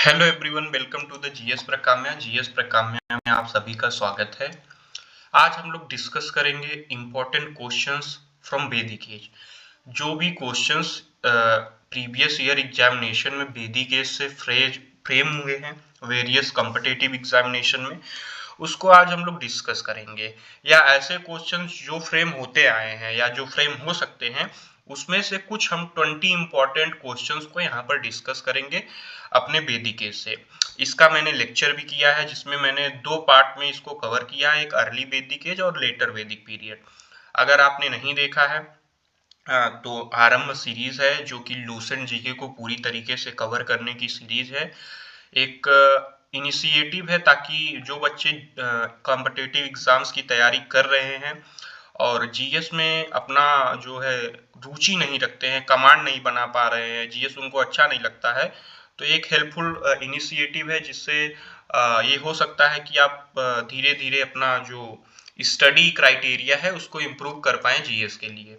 Hello everyone, welcome to the GS Prakamya में आप सभी का स्वागत है। आज हम लोग डिस्कस करेंगे इम्पोर्टेंट क्वेश्चंस फ्रॉम वैदिक एज। जो भी क्वेश्चंस प्रीवियस ईयर एग्जामिनेशन में वैदिक एज से फ्रेम हुए हैं वेरियस कॉम्पिटिटिव एग्जामिनेशन में, उसको आज हम लोग डिस्कस करेंगे। या ऐसे क्वेश्चंस जो फ्रेम होते आए हैं या जो फ्रेम हो सकते हैं, उसमें से कुछ हम 20 इंपॉर्टेंट क्वेश्चंस को यहाँ पर डिस्कस करेंगे अपने वैदिक एज से। इसका मैंने लेक्चर भी किया है जिसमें मैंने दो पार्ट में इसको कवर किया है, एक अर्ली वैदिक एज और लेटर वैदिक पीरियड। अगर आपने नहीं देखा है तो आरंभ सीरीज है जो कि लूसेंट जीके को पूरी तरीके से कवर करने की सीरीज है। एक इनिशिएटिव है ताकि जो बच्चे कॉम्पिटिटिव एग्जाम्स की तैयारी कर रहे हैं और जीएस में अपना जो है रुचि नहीं रखते हैं, कमांड नहीं बना पा रहे हैं, जीएस उनको अच्छा नहीं लगता है, तो एक हेल्पफुल इनिशिएटिव है जिससे ये हो सकता है कि आप धीरे धीरे अपना जो स्टडी क्राइटेरिया है उसको इम्प्रूव कर पाएं जीएस के लिए।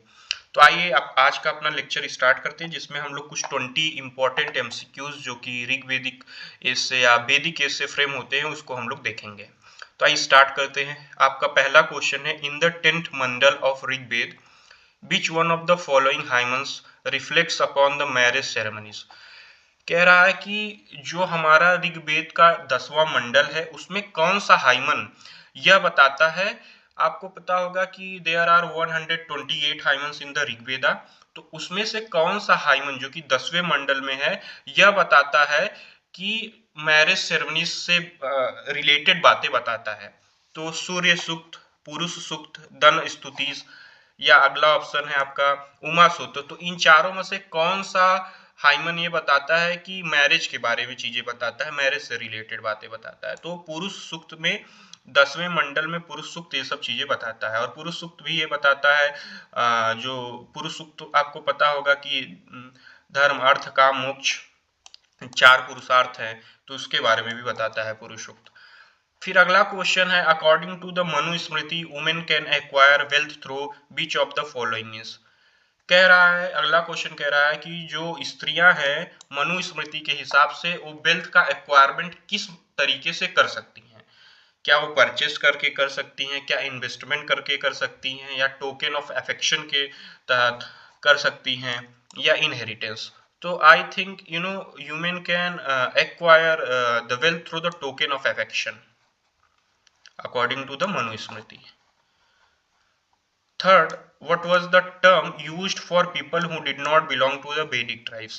तो आइए आप आज का अपना लेक्चर स्टार्ट करते हैं जिसमें हम लोग कुछ 20 इंपॉर्टेंट एमसीक्यूज जो कि ऋग्वेदिक एज से या वैदिक एज से फ्रेम होते हैं उसको हम लोग देखेंगे। तो आइए स्टार्ट करते हैं। आपका पहला क्वेश्चन है, in the 10th mandal of Rigveda which one of the following hymns reflects upon the marriage ceremonies. कह रहा है कि जो हमारा ऋग्वेद का 10वां मंडल है उसमें कौन सा हाइमन यह बताता है। आपको पता होगा कि there are 128 hymns in the Rigveda, तो उसमें से कौन सा हाइमन जो कि 10वें मंडल में है यह बताता है कि मैरिज सेरेमनी से रिलेटेड बातें बताता है। तो सूर्य सूक्त, पुरुष सूक्त, धन स्तुतिस, या अगला ऑप्शन है आपका उमा सूक्त। तो इन चारों में से कौन सा हाइमन ये बताता है कि मैरिज के बारे में चीजें बताता है, मैरिज से रिलेटेड बातें बताता है। तो पुरुष सूक्त में 10वें मंडल में पुरुष सूक्त ये सब चीजें बताता है। और पुरुष सूक्त भी ये बताता है जो पुरुष सूक्त आपको पता होगा कि धर्म अर्थ काम मोक्ष 4 पुरुषार्थ हैं, तो उसके बारे में भी बताता है पुरुष सूक्त। फिर अगला क्वेश्चन है, according to the Manu Smriti women can acquire wealth through which of the following is. कह रहा है, अगला क्वेश्चन कह रहा है कि जो स्त्रियां हैं मनु स्मृति के हिसाब से वो वेल्थ का एक्वायरमेंट किस तरीके से कर सकती हैं। क्या वो परचेस करके कर सकती हैं, क्या इन्वेस्टमेंट करके कर सकती हैं, या टोकन ऑफ अफेक्शन के तहत कर सकती हैं, या इनहेरिटेंस। तो I think human can acquire the wealth through the token of affection according to the Manu Smriti. Third, what was the term used for people who did not belong to the Vedic tribes?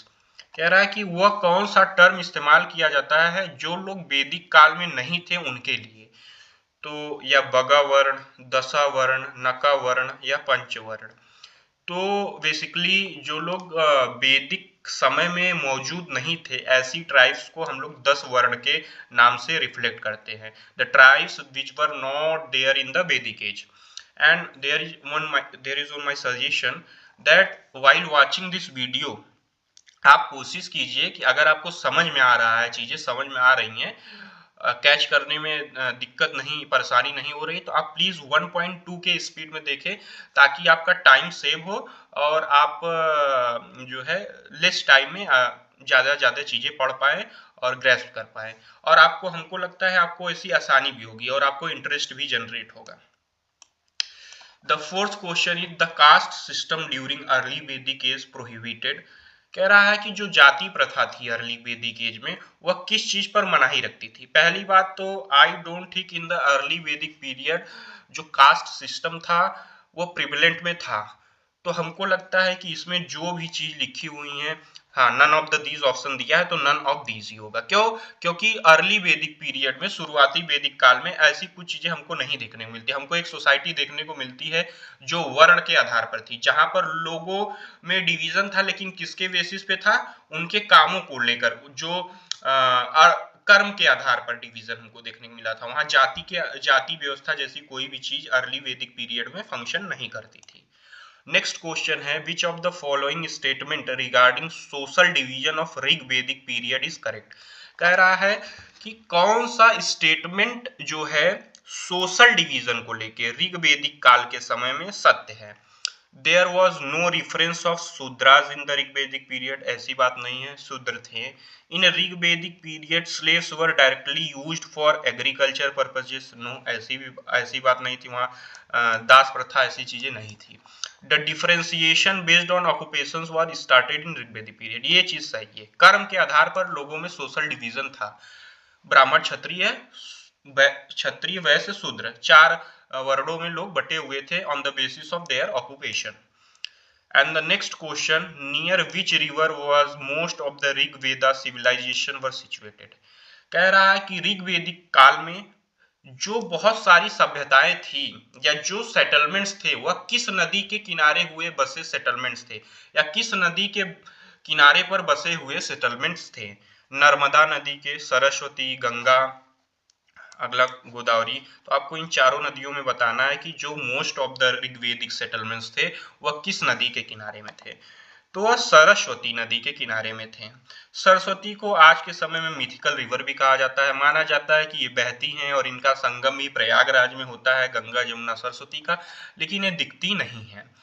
कह रहा है कि वह कौन सा term इस्तेमाल किया जाता है जो लोग वैदिक काल में नहीं थे उनके लिए। तो या बगावर्ण, दशावर्ण, नकावर्ण या पंचवर्ण। तो बेसिकली जो लोग वैदिक समय में मौजूद नहीं थे ऐसी ट्राइब्स को हम लोग 10 वर्ण के नाम से रिफ्लेक्ट करते हैं, the tribes which were not there in the Vedic age. And there is on my suggestion that while watching this video आप कोशिश कीजिए कि अगर आपको समझ में आ रहा है, चीजें समझ में आ रही हैं, कैच करने में दिक्कत नहीं, परेशानी नहीं हो रही, तो आप प्लीज 1.2 के स्पीड में देखें ताकि आपका टाइम सेव हो और आप जो है लेस टाइम में ज्यादा ज्यादा चीजें पढ़ पाए और ग्रेस्प कर पाए। और आपको, हमको लगता है आपको ऐसी आसानी भी होगी और आपको इंटरेस्ट भी जनरेट होगा। The fourth question is the caste system during early Vedic age prohibited। कह रहा है कि जो जाति प्रथा थी अर्ली वैदिक एज में वह किस चीज पर मनाही रखती थी। पहली बात तो I don't think in the early वैदिक पीरियड जो कास्ट सिस्टम था वो प्रिवेलेंट में था। तो हमको लगता है कि इसमें जो भी चीज लिखी हुई है, हाँ, नन ऑफ द दीज ऑप्शन दिया है तो नन ऑफ दीज ही होगा। क्यों? क्योंकि अर्ली वैदिक पीरियड में, शुरुआती वैदिक काल में ऐसी कुछ चीजें हमको नहीं देखने को मिलती। हमको एक सोसाइटी देखने को मिलती है जो वर्ण के आधार पर थी, जहां पर लोगों में डिवीजन था, लेकिन किसके बेसिस पे था? उनके कामों को लेकर, जो कर्म के आधार पर डिवीजन हमको देखने को मिला था। वहां जाति व्यवस्था जैसी कोई भी चीज अर्ली वैदिक पीरियड में फंक्शन नहीं करती थी। नेक्स्ट क्वेश्चन है, विच of the following statement regarding social division of Rig वैदिक पीरियड इज करेक्ट। कह रहा है कि कौन सा स्टेटमेंट जो है सोशल डिवीजन को लेके ऋग वैदिक काल के समय में सत्य है। There was no reference of Shudras in the Rigvedic period, ऐसी बात नहीं है, शूद्र थे। In Rigvedic period slaves were directly used for agriculture purposes, no, ऐसी बात नहीं थी, वहाँ दास प्रथा ऐसी चीजें नहीं थी। The differentiation based on occupations was started in Rigvedic period, ये चीज सही है। कर्म के आधार पर लोगों में सोशल डिवीजन था, ब्राह्मण क्षत्रिय, क्षत्रिय वैश्य शूद्र, 4 वर्णों में लोग बटे हुए थे on the basis of their occupation. And the next question, near which river was most of the Rig Veda civilisation were situated, कह रहा है कि ऋग्वेदिक काल में जो बहुत सारी सभ्यताएं थी या जो सेटलमेंट्स थे वह किस नदी के किनारे हुए बसे सेटलमेंट्स थे, या किस नदी के किनारे पर बसे हुए सेटलमेंट्स थे? नर्मदा नदी के, सरस्वती, गंगा, अगला गोदावरी। तो आपको इन चारों नदियों में बताना है कि जो most of the Rigvedic settlements थे वह किस नदी के किनारे में थे। तो वह सरस्वती नदी के किनारे में थे। सरस्वती को आज के समय में मिथिकल रिवर भी कहा जाता है, माना जाता है कि ये बहती हैं और इनका संगम भी प्रयागराज में होता है, गंगा जमुना सरस्वती का, लेकिन ये दिखती नहीं है।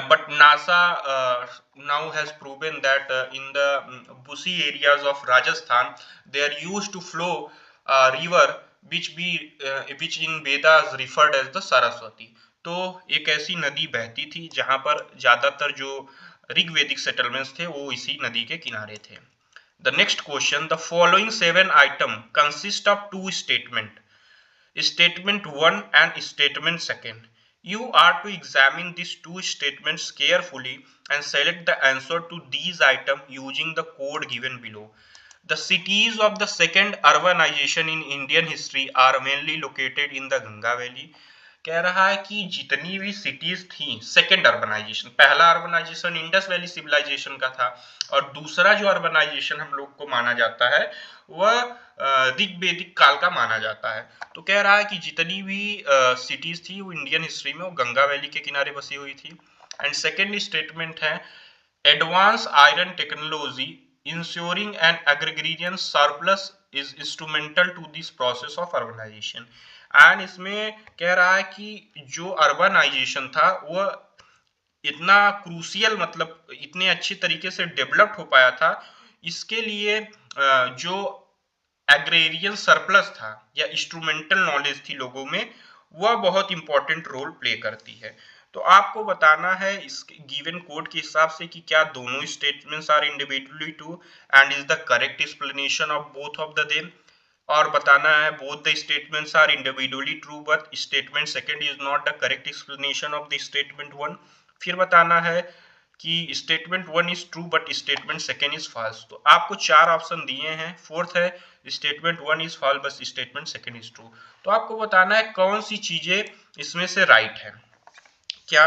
But NASA now has proven that in the bushy areas of Rajasthan they are used to flow a river which in Vedas referred as the Saraswati। तो एक ऐसी नदी बहती थी जहां पर ज्यादातर जो ऋग्वेदिक सेटलमेंट्स थे वो इसी नदी के किनारे थे। The next question, the following 7 item consist of 2 statement, statement 1 and statement 2। You are to examine these 2 statements carefully and select the answer to these items using the code given below। The cities of the second urbanization in Indian history are mainly located in the Ganga Valley। कह रहा है कि जितनी भी cities थी second urbanisation, पहला urbanisation Indus valley civilisation का था और दूसरा जो अर्बनाइजेशन हम लोग को माना जाता है वह ऋग्वेदिक काल का माना जाता है। तो कह रहा है कि जितनी भी सिटीज थी वो इंडियन हिस्ट्री में वो गंगा वैली के किनारे बसी हुई थी। एंड सेकेंड स्टेटमेंट है, advance iron technology ensuring an agrarian surplus is instrumental to this process of urbanisation. And इसमें कह रहा है कि जो अर्बनाइजेशन था वह इतना क्रूसियल, मतलब इतने अच्छी तरीके से डेवलप्ड हो पाया था, इसके लिए जो एग्रेरियन सरप्लस था या इंस्ट्रूमेंटल नॉलेज थी लोगों में, वह बहुत इंपॉर्टेंट रोल प्ले करती है। तो आपको बताना है इस गिवन कोड के हिसाब से कि क्या दोनों statements are individually true and is the correct explanation of both of the them, और बताना है both the statements are individually true but statement second is not the correct explanation of the statement one. फिर बताना है कि statement one is true but statement second is false. तो आपको 4 option दिए हैं, फोर्थ है statement one is false but statement second is true. तो आपको बताना है कौन सी चीजें इसमें से राइट है। क्या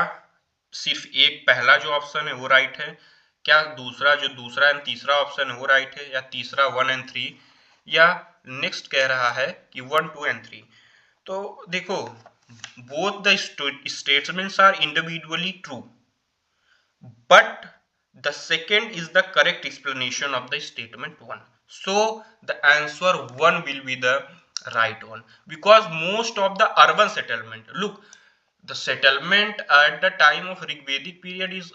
सिर्फ एक पहला जो ऑप्शन है वो राइट है, क्या दूसरा जो दूसरा एंड तीसरा ऑप्शन है वो राइट है, या तीसरा 1 एंड 3, या नेक्स्ट कह रहा है कि 1 2 एंड 3। तो देखो, both the statements are individually true but the second is the correct explanation of the statement 1, so the answer 1 will be the right one, because most of the urban settlement, look, the settlement at the time of Rigvedic period is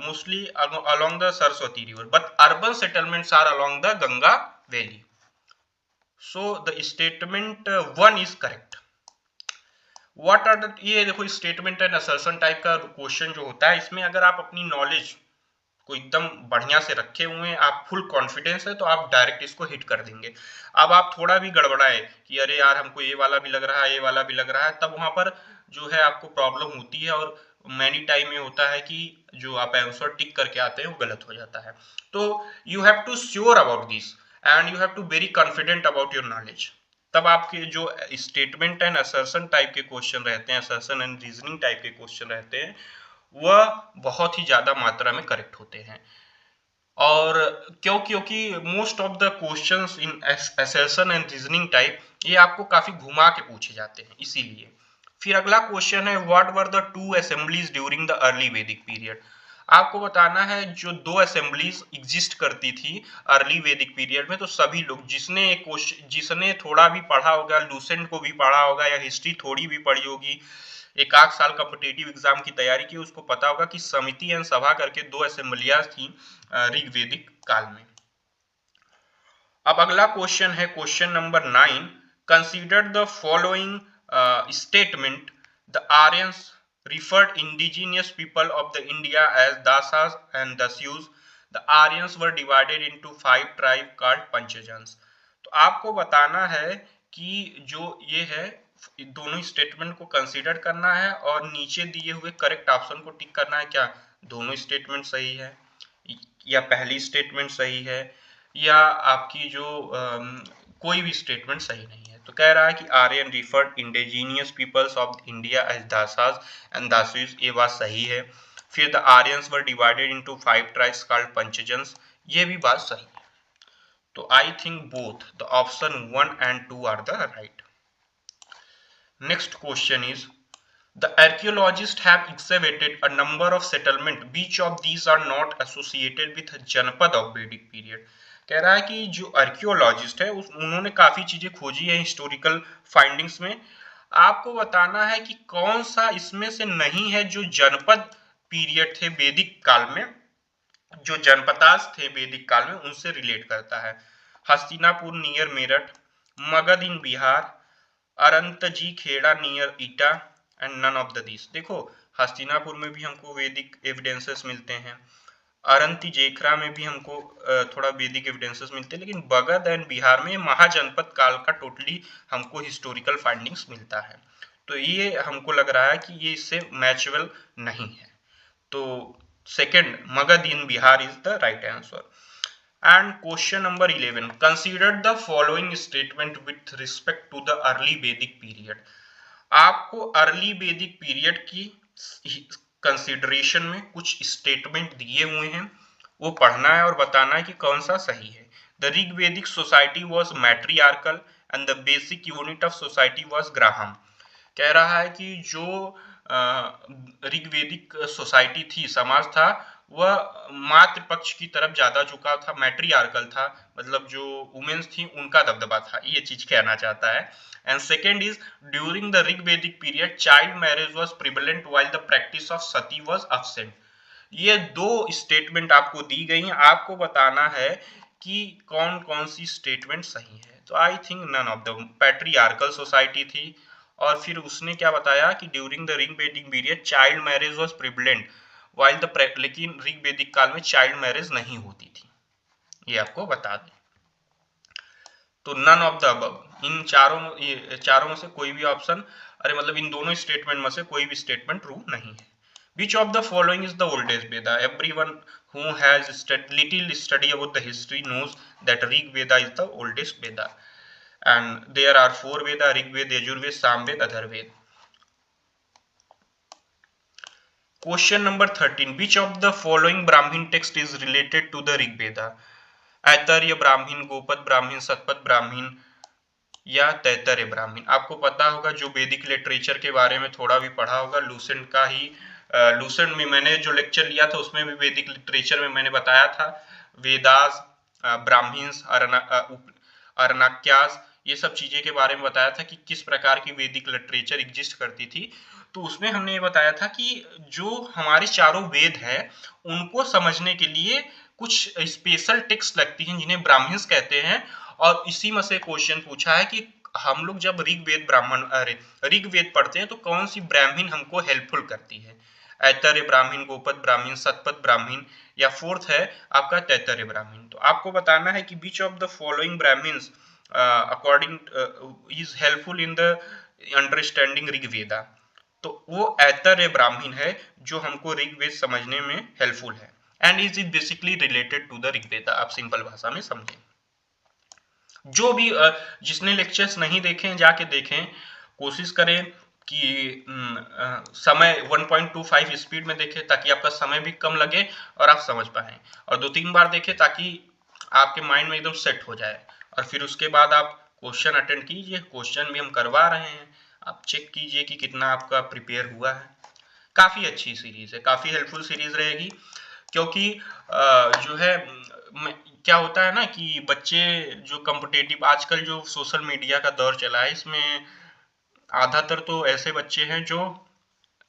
mostly along the Saraswati river, but urban settlements are along the Ganga valley, so the statement 1 is correct। What are the, ये देखो statement and assertion type का question जो होता है, इसमें अगर आप अपनी नॉलेज को एकदम बढ़िया से रखे हुए हैं, आप फुल कॉन्फिडेंस है, तो आप डायरेक्ट इसको हिट कर देंगे। अब आप थोड़ा भी गड़बड़ाए कि अरे यार हमको ये वाला भी लग रहा है, ये वाला भी लग रहा है, तब वहां पर जो है आपको प्रॉब्लम होती है, और मैनी टाइम में होता है कि जो आप आंसर टिक करके आते हैं वो गलत हो जाता है। तो you have to sure about this and you have to very confident about your knowledge, तब आपके जो स्टेटमेंट एंड असर्शन टाइप के क्वेश्चन रहते हैं, असर्शन एंड रीजनिंग टाइप के क्वेश्चन रहते हैं, वह बहुत ही ज्यादा मात्रा में करेक्ट होते हैं। और क्योंकि most of the questions in assertion and reasoning type ये आपको काफी घुमा के पूछे जाते हैं, इसीलिए। फिर अगला क्वेश्चन है, what were the 2 assemblies during the early वैदिक पीरियड। आपको बताना है जो 2 असेंबलीज एग्जिस्ट करती थी अर्ली वैदिक पीरियड में, तो सभी लोग जिसने थोड़ा भी पढ़ा होगा, लूसेंट को भी पढ़ा होगा या हिस्ट्री थोड़ी भी पढ़ी होगी, एक आध साल कॉम्पिटिटिव एग्जाम की तैयारी की, उसको पता होगा कि समिति एवं सभा करके 2 असेंबलियां थी ऋग्वेदिक काल में। अब अगला क्वेश्चन है question number 9। Consider the following statement, the Aryans referred indigenous people of the India as Dasas and Dasyus. The Aryans were divided into 5 tribes called Panchajans. तो आपको बताना है कि जो ये है दोनों स्टेटमेंट को कंसीडर करना है और नीचे दिए हुए करेक्ट ऑप्शन को टिक करना है। क्या दोनों स्टेटमेंट सही है, या पहली स्टेटमेंट सही है, या आपकी जो कोई भी स्टेटमेंट सही नहीं है। तो कह रहा है कि Aryan referred indigenous peoples of India as dasas and dasis, ये बात सही है। फिर the Aryans were divided into 5 tribes called Panchajanas, ये भी बात सही है। तो I think both the option 1 and 2 are the right. Next question is, the archaeologists have excavated a number of settlements. Which of these are not associated with जनपद of Vedic period? कह रहा है कि जो आर्कियोलॉजिस्ट है उन्होंने काफी चीजें खोजी है हिस्टोरिकल फाइंडिंग्स में। आपको बताना है कि कौन सा इसमें से नहीं है जो जनपद पीरियड थे वैदिक काल में, जो जनपदास थे वैदिक काल में उनसे रिलेट करता है। Hastinapur near Meerut, Magadha in Bihar, Atranji Khera near Etah and none of the this. देखो हस्तिनापुर में भी हमको वैदिक एविडेंसेस मिलते हैं, अरंती जेखरा में भी हमको थोड़ा वैदिक एविडेंसेस मिलते हैं, लेकिन बगध एंड बिहार में महाजनपद काल का टोटली हमको हिस्टोरिकल फाइंडिंग्स मिलता है। तो ये हमको लग रहा है कि ये इससे मैचेबल नहीं है। तो second Magadh in Bihar is the right answer. And question number 11, consider the following statement with respect to the early Vedic period. आपको अर्ली वैदिक पीरियड की कंसिडरेशन में कुछ स्टेटमेंट दिए हुए हैं, वो पढ़ना है और बताना है कि कौन सा सही है। The Rigvedic society was matriarchal and the basic unit of society was graham. कह रहा है कि जो ऋग्वेदिक सोसाइटी थी, समाज था, वह मातृ पक्ष की तरफ ज्यादा झुकाव था, मैट्रियार्कल था, मतलब जो वुमेन्स थी उनका दबदबा था, ये चीज कहना चाहता है। And second is, during the Rigvedic period child marriage was prevalent while the practice of Sati was absent. ये दो स्टेटमेंट आपको दी गई हैं, आपको बताना है कि कौन कौन सी स्टेटमेंट सही है। तो I think none of the, patriarchal society थी, और फिर उसने क्या बताया कि during the Rigvedic period child marriage was prevalent while the, लेकिन ऋग्वेदिक काल में चाइल्ड मैरिज नहीं होती थी, ये आपको बता दें। तो नन ऑफ द अबव, इन चारों में से कोई भी ऑप्शन, अरे मतलब इन दोनों स्टेटमेंट में से कोई भी स्टेटमेंट ट्रू नहीं है। Which of the following is the oldest Veda? Everyone who has little study about the history knows that Rig Veda is the oldest Veda. And there are 4 Veda: Rig Veda, Yajur Veda, Sam Veda, Adhar Veda. Question number 13. Which of the following Brahmin text is related to the Rig Veda? ऐतर्य Brahmin, Gopad Brahmin, Shatapatha Brahmin या तैतर्य ब्राह्मीण। आपको पता होगा, जो वैदिक literature के बारे में थोड़ा भी पढ़ा होगा, लूसेंट का ही लूसेंट में मैंने जो लेक्चर लिया था उसमें भी वैदिक लिटरेचर में मैंने बताया था वेदास, ब्राह्मीण्स, अरणाक्यास, ये सब चीजें के बारे में बताया था कि किस प्रकार की वैदिक लिटरेचर एग्जिस्ट करती थी। तो उसमें हमने ये बताया था कि जो हमारे चारों वेद हैं उनको समझने के लिए कुछ स्पेशल टेक्स्ट लगती हैं जिन्हें ब्राह्मण्स कहते हैं, और इसी में से क्वेश्चन पूछा है कि हम लोग जब ऋग्वेद पढ़ते हैं तो कौन सी ब्राह्मीण हमको हेल्पफुल करती है, ऐतर्य ब्राह्मीण, गोपद ब्राह्मीण, सतपथ ब्राह्मीण, या फोर्थ है आपका तैतर्य ब्राह्मीण। तो आपको बताना है कि which of the following Brahmins according is helpful in the understanding Rigveda. तो वो ऐतर्य ब्राह्मीण है जो हमको ऋग्वेद समझने में हेल्पफुल है, and is it basically related to the Rigveda. आप सिंपल भाषा में समझें। जो भी जिसने लेक्चर्स नहीं देखे हैं जाके देखें, कोशिश करें कि समय 1.25 स्पीड में देखें ताकि आपका समय भी कम लगे और आप समझ पाएं, और 2-3 बार देखें ताकि आपके माइंड में एकदम सेट हो जाए, और फिर उसके बाद आप क्वेश्चन अटेंड कीजिए। क्वेश्चन भी हम करवा रहे हैं, आप चेक कीजिए कि कितना आपका प्रिपेयर हुआ है। काफ़ी अच्छी सीरीज़ है, काफ़ी हेल्पफुल सीरीज़ रहेगी, क्योंकि जो है क्या होता है ना कि बच्चे जो कॉम्पिटिटिव, आजकल जो सोशल मीडिया का दौर चला है, इसमें आधातर तो ऐसे बच्चे हैं जो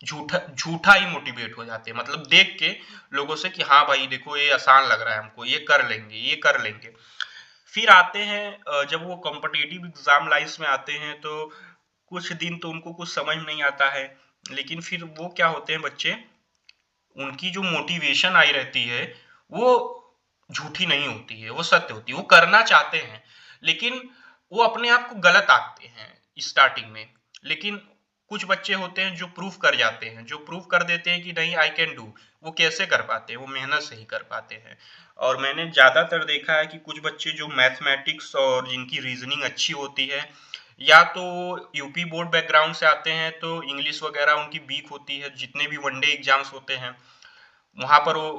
झूठा झूठा ही मोटिवेट हो जाते हैं, मतलब देख के लोगों से कि हाँ भाई देखो ये आसान लग रहा है हमको, ये कर लेंगे ये कर लेंगे। फिर आते हैं जब वो कॉम्पिटिटिव एग्जाम लाइन्स में आते हैं तो कुछ दिन तो उनको कुछ समझ नहीं आता है, लेकिन फिर वो क्या होते हैं बच्चे, उनकी जो मोटिवेशन आई रहती है वो झूठी नहीं होती है, वो सत्य होती है। वो करना चाहते हैं लेकिन वो अपने आप को गलत आंकते हैं स्टार्टिंग में, लेकिन कुछ बच्चे होते हैं जो प्रूफ कर जाते हैं, जो प्रूफ कर देते हैं कि नहीं आई कैन डू। वो कैसे कर पाते हैं, वो मेहनत से ही कर पाते हैं। और मैंने ज्यादातर देखा है कि कुछ बच्चे जो मैथमेटिक्स और जिनकी रीजनिंग अच्छी होती है, या तो यूपी बोर्ड बैकग्राउंड से आते हैं तो इंग्लिश वगैरह उनकी वीक होती है, जितने भी वनडे एग्जाम्स होते हैं वहां पर वो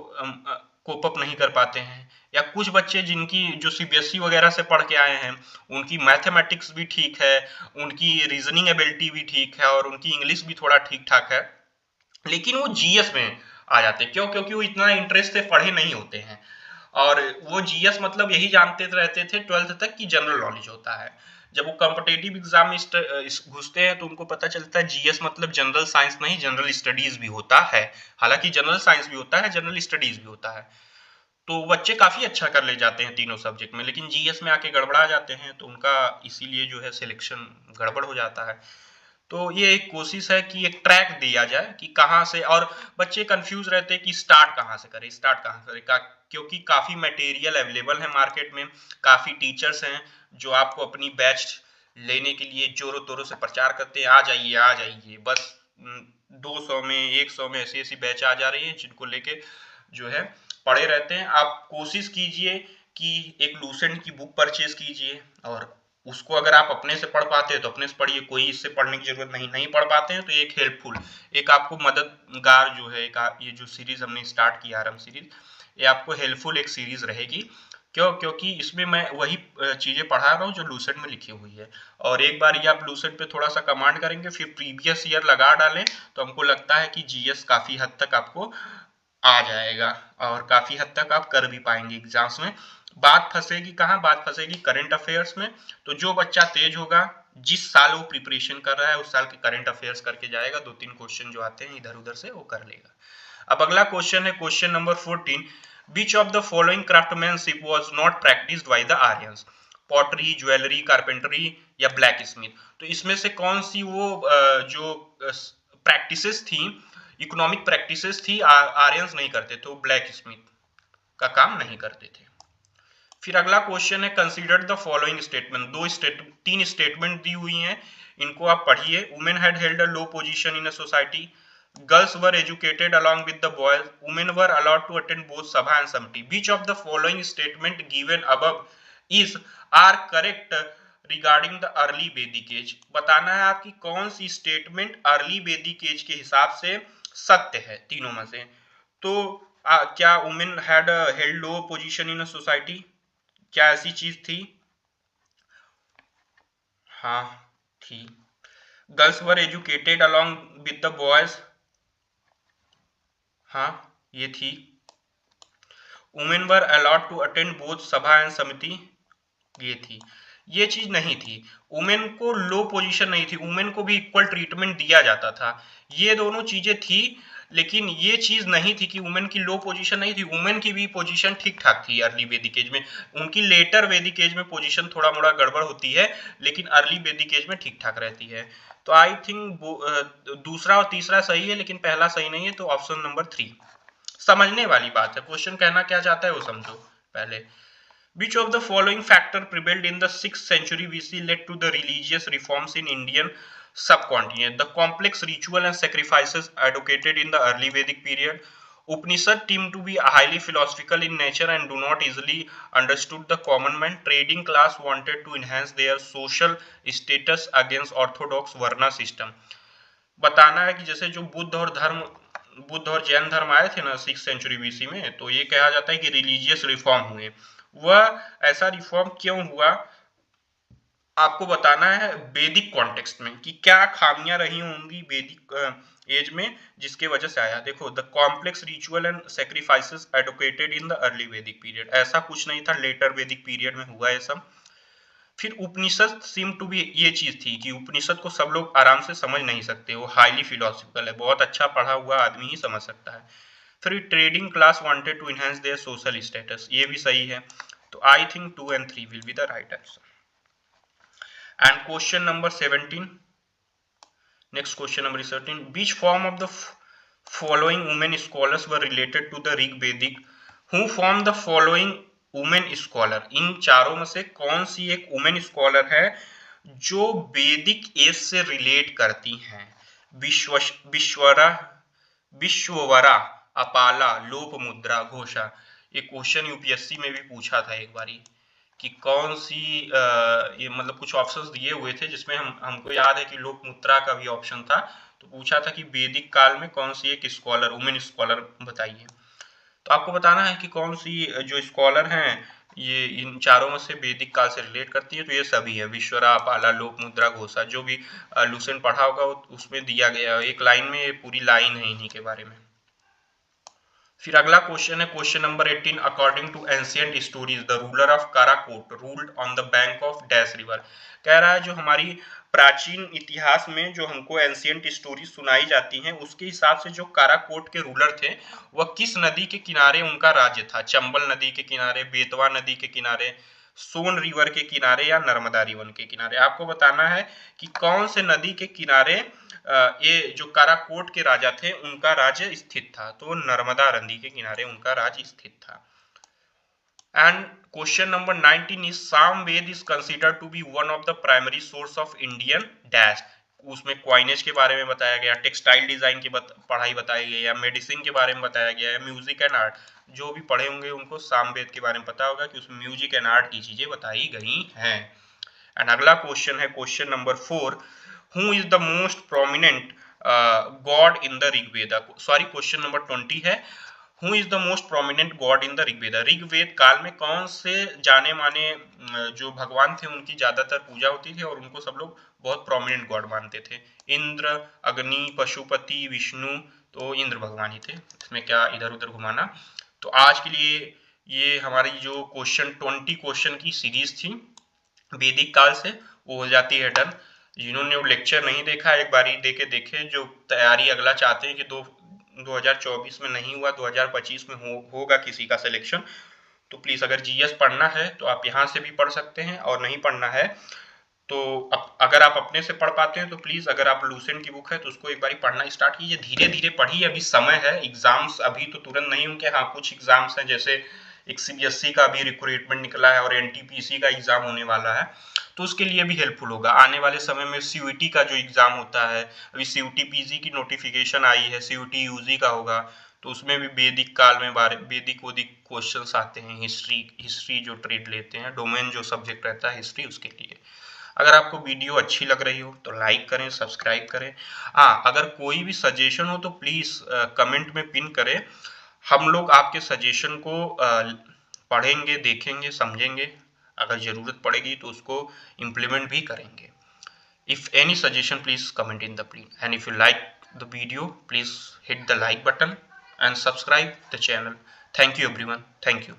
कोप अप नहीं कर पाते हैं। या कुछ बच्चे जिनकी जो सीबीएसई वगैरह से पढ़ के आए हैं, उनकी मैथमेटिक्स भी ठीक है, उनकी रीजनिंग एबिलिटी भी ठीक है और उनकी इंग्लिश भी थोड़ा ठीक ठाक है, लेकिन वो जीएस में आ जाते हैं। क्यों? क्योंकि वो इतना इंटरेस्ट से पढ़े नहीं होते हैं। और वो जीएस मतलब यही जानते रहते थे 12th तक कि जनरल नॉलेज होता है। जब वो कॉम्पिटेटिव एग्जाम में घुसते हैं तो उनको पता चलता है जीएस मतलब जनरल साइंस नहीं, जनरल स्टडीज भी होता है। हालांकि जनरल साइंस भी होता है, जनरल स्टडीज भी होता है। तो बच्चे काफी अच्छा कर ले जाते हैं तीनों सब्जेक्ट में, लेकिन जीएस में आके गड़बड़ा जाते हैं तो उनका इसीलिए जो है सिलेक्शन गड़बड़ हो जाता है। तो ये एक कोशिश है कि एक ट्रैक दिया जाए कि कहाँ से, और बच्चे कंफ्यूज रहते हैं कि स्टार्ट कहाँ से करें, स्टार्ट कहाँ से करें क्योंकि काफी मटेरियल अवेलेबल है मार्केट में, काफी टीचर्स हैं जो आपको अपनी बैच लेने के लिए जोरों तोरों से प्रचार करते हैं, आ जाइए बस। 200 में 100 में ऐसी ऐसी बैच आ जा रही है जिनको लेके जो है पढ़े रहते हैं। आप कोशिश कीजिए कि एक लूसेंट की बुक परचेज कीजिए, और उसको अगर आप अपने से पढ़ पाते हैं तो अपने से पढ़िए, कोई इससे पढ़ने की जरूरत नहीं, नहीं पढ़ पाते हैं तो एक हेल्पफुल, एक आपको मददगार जो है ये जो सीरीज हमने स्टार्ट की आरएम सीरीज, ये आपको हेल्पफुल एक सीरीज रहेगी। क्यों? क्योंकि इसमें मैं वही चीजें पढ़ा रहा हूँ जो लूसेंट में लिखी हुई है। और एक बार ये आप लूसेंट पे थोड़ा सा कमांड करेंगे, फिर प्रीवियस ईयर लगा डालें, तो हमको लगता है कि जीएस काफी हद तक आपको आ जाएगा और काफी हद तक आप कर भी पाएंगे एग्जाम्स में। बात फंसेगी कहाँ? बात फंसेगी करंट अफेयर्स में। तो जो बच्चा तेज होगा, जिस साल वो प्रिपरेशन कर रहा है उस साल के करंट अफेयर्स करके जाएगा, 2-3 क्वेश्चन जो आते हैं इधर उधर से वो कर लेगा। अब अगला क्वेश्चन है question number 14, which of the following craftsmanship was not practised by the Aryans? Pottery, jewellery, carpentry या ब्लैक स्मिथ? तो इसमें से कौन सी वो जो प्रैक्टिसेस थी, इकोनॉमिक प्रैक्टिसेस थी, आर्यंस नहीं करते थे, ब्लैक स्मिथ का काम नहीं करते थे। फिर अगला क्वेश्चन है कंसीडर द फॉलोइंग स्टेटमेंट। तीन स्टेटमेंट दी हुई हैं, इनको आप पढ़िए। Women had held a low position in a society, girls were educated along with the boys, women were allowed to attend both sabha and samiti. Which of the following statement given above is are correct regarding the early Vedic age? बताना है आपकी कौन सी statement early वैदिक as के हिसाब से सत्य है तीनों में से। तो क्या women had held low position in a society, क्या ऐसी चीज थी? हाँ थी। Girls were educated along with the boys, हाँ ये थी। Women were allowed to attend both Sabha and Samiti, ये थी। ये चीज नहीं थी, वुमेन को लो पोजीशन नहीं थी, वुमेन को भी इक्वल ट्रीटमेंट दिया जाता था। ये दोनों चीजें थी, लेकिन ये चीज नहीं थी कि वुमेन की लो पोजीशन नहीं थी, वुमेन की भी पोजीशन ठीक ठाक थी अर्ली वैदिक एज में। उनकी लेटर वैदिक एज में पोजीशन थोड़ा मोड़ा गड़बड़ होती है, लेकिन अर्ली वैदिक एज में ठीक ठाक रहती है। तो आई थिंक दूसरा और तीसरा सही है, लेकिन पहला सही नहीं है, तो ऑप्शन नंबर 3। समझने वाली बात है, क्वेश्चन कहना क्या चाहता है वो समझो पहले। Which of the following factor prevailed in the 6th century BC led to the religious reforms in Indian subcontinent? The complex ritual and sacrifices advocated in the early Vedic period. Upanishad seem to be highly philosophical in nature and do not easily understood the common man. Trading class wanted to enhance their social status against orthodox varna system. बताना है कि जैसे जो बुद्ध और जैन धर्म आए थे ना 6th सेंचुरी बीसी में, तो ये कहा जाता है कि रिलीजियस रिफॉर्म हुए। वह ऐसा रिफॉर्म क्यों हुआ, आपको बताना है वैदिक कॉन्टेक्स्ट में कि क्या खामियां रही होंगी वैदिक एज में जिसके वजह से आया। देखो, the complex ritual and sacrifices advocated in the early वैदिक पीरियड, ऐसा कुछ नहीं था लेटर वैदिक पीरियड में हुआ ये सब। फिर उपनिषद सीम टू बी, ये चीज थी कि उपनिषद को सब लोग आराम से समझ नहीं सकते, वो हाईली फिलोसफिकल है, बहुत अच्छा पढ़ा हुआ आदमी ही समझ सकता है। फिर trading class wanted to enhance their social status, ये भी सही है। तो I think 2 and 3 will be the right answer. And question number 17, next question number 17, which form of the following women scholars were related to the Rig Vedic? Who formed the following women scholar? इन चारों में से कौन सी एक women scholar है जो वैदिक as से relate करती हैं? विश्वरा, विश्ववरा, अपाला, लोपमुद्रा, घोषा। ये क्वेश्चन यूपीएससी में भी पूछा था एक बारी कि कौन सी ये मतलब कुछ ऑप्शंस दिए हुए थे जिसमें हमको याद है कि लोकमुद्रा का भी ऑप्शन था। तो पूछा था कि वैदिक काल में कौन सी एक स्कॉलर, वुमेन स्कॉलर बताइए। तो आपको बताना है कि कौन सी जो स्कॉलर हैं ये इन चारों में से वैदिक काल से रिलेट करती है। तो ये सभी है, विश्वरा, अपाला, लोकमुद्रा, घोषा। जो भी लूसेंट पढ़ा होगा उसमें दिया गया एक लाइन में, ये पूरी लाइन है इन्हीं के बारे में। फिर अगला क्वेश्चन है question number 18, according to ancient stories the ruler of Karakot ruled on the bank of dash river. कह रहा है जो हमारी प्राचीन इतिहास में जो हमको एंशियंट स्टोरी सुनाई जाती हैं उसके हिसाब से जो काराकोट के रूलर थे वह किस नदी के किनारे उनका राज्य था? चंबल नदी के किनारे, बेतवा नदी के किनारे, सोन रिवर के किनारे या नर्मदा रिवर के किनारे। आपको बताना है कि कौन से नदी के किनारे ये जो काराकोट के राजा थे उनका राज्य स्थित था। तो नर्मदा नदी के किनारे उनका राज्य स्थित था। And question number 19 is Samaveda is considered to be one of the primary source of Indian dash. उसमें क्वाइनेज के बारे में बताया गया, टेक्सटाइल डिजाइन की पढ़ाई बताई गई, या मेडिसिन के बारे में बताया गया है, म्यूजिक एंड आर्ट। जो भी पढ़े होंगे उनको सामवेद के बारे में पता होगा कि उसमें म्यूजिक एंड आर्ट की चीजें बताई गई हैं। एंड अगला क्वेश्चन है question number 4, who is the most prominent god in the Rigveda. Sorry, question number 20 है, who is the most prominent god in the Rigveda. Rigveda काल में कौन से जाने माने जो भगवान थे उनकी ज्यादातर पूजा होती थी और उनको सब लोग बहुत प्रोमिनेंट गॉड मानते थे? इंद्र, अग्नि, पशुपति, विष्णु। तो इंद्र भगवान ही थे, इसमें क्या इधर उधर घुमाना। तो आज के लिए ये हमारी जो क्वेश्चन 20 क्वेश्चन की सीरीज थी वैदिक काल से वो हो जाती है डन। जिन्होंने वो लेक्चर नहीं देखा एक बारी देके देखे, जो तैयारी अगला चाहते हैं कि 2024 में नहीं हुआ 2025 में होगा किसी का सिलेक्शन, तो प्लीज अगर जीएस पढ़ना है तो आप यहाँ से भी पढ़ सकते हैं, और नहीं पढ़ना है तो अगर आप अपने से पढ़ पाते हैं तो प्लीज, अगर आप लूसेंट की बुक है तो उसको एक बार पढ़ना स्टार्ट कीजिए, धीरे धीरे पढ़िए, अभी समय है। एग्जाम्स अभी तो तुरंत नहीं होंगे, हाँ कुछ एग्जाम्स हैं, जैसे एक सीबीएसई का भी रिक्रूटमेंट निकला है और एनटीपीसी का एग्जाम होने वाला है, तो उसके लिए भी हेल्पफुल होगा। आने वाले समय में सीयूईटी का जो एग्जाम होता है, अभी सीयूईटी पीजी की नोटिफिकेशन आई है, सीयूईटी यूजी का होगा, तो उसमें भी वैदिक काल में वैदिक क्वेश्चंस आते हैं। हिस्ट्री जो ट्रेड लेते हैं, डोमेन जो सब्जेक्ट रहता है हिस्ट्री, उसके लिए। अगर आपको वीडियो अच्छी लग रही हो तो लाइक करें, सब्सक्राइब करें। हाँ, अगर कोई भी सजेशन हो तो प्लीज कमेंट में पिन करें। हम लोग आपके सजेशन को पढ़ेंगे, देखेंगे, समझेंगे, अगर जरूरत पड़ेगी तो उसको इम्प्लीमेंट भी करेंगे। If any suggestion, please comment in the pin, and if you like the video, please hit the like button and subscribe the channel. Thank you everyone. Thank you.